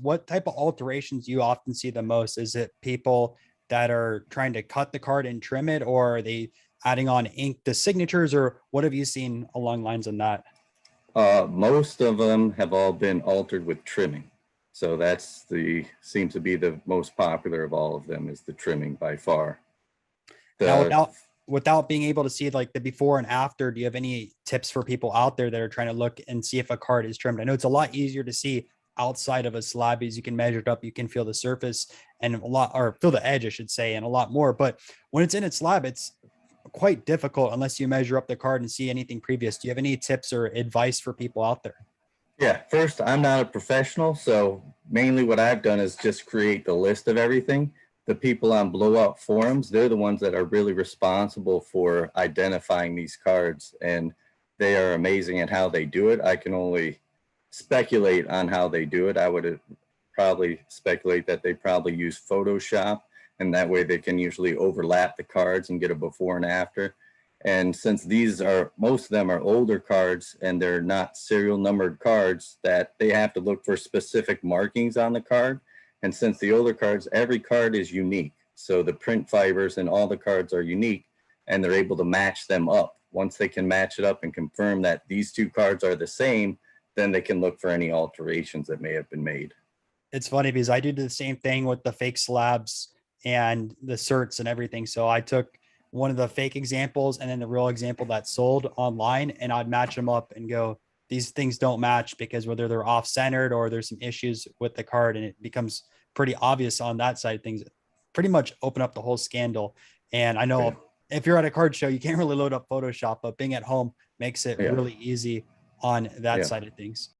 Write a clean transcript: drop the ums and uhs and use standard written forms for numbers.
what type of alterations do you often see the most? Is it people that are trying to cut the card and trim it, or are they adding on ink to signatures, or what have you seen along lines on that? Most of them have all been altered with trimming. So that's seems to be the most popular of all of them is the trimming by far. Now, The without being able to see like the before and after, do you have any tips for people out there that are trying to look and see if a card is trimmed? I know it's a lot easier to see outside of a slab as you can measure it up, you can feel the surface and a lot, or feel the edge, I should say, and a lot more. But when it's in its slab, it's quite difficult unless you measure up the card and see anything previous. Do you have any tips or advice for people out there? Yeah, first, I'm not a professional, so mainly what I've done is just create the list of everything. The people on blowout forums, they're the ones that are really responsible for identifying these cards, and they are amazing at how they do it. I can only speculate on how they do it. I would probably speculate that they probably use Photoshop, and that way they can usually overlap the cards and get a before and after. And since these are, most of them are older cards and they're not serial numbered cards, that they have to look for specific markings on the card. And since the older cards, every card is unique. So the print fibers and all the cards are unique and they're able to match them up. Once they can match it up and confirm that these two cards are the same, then they can look for any alterations that may have been made. It's funny because I do the same thing with the fake slabs and the certs and everything. So I took one of the fake examples and then the real example that sold online, and I'd match them up and go, these things don't match because whether they're off centered or there's some issues with the card, and it becomes pretty obvious on that side of things. Pretty much open up the whole scandal. And I Yeah. know if you're at a card show, you can't really load up Photoshop, but being at home makes it Yeah. really easy on that Yeah. side of things.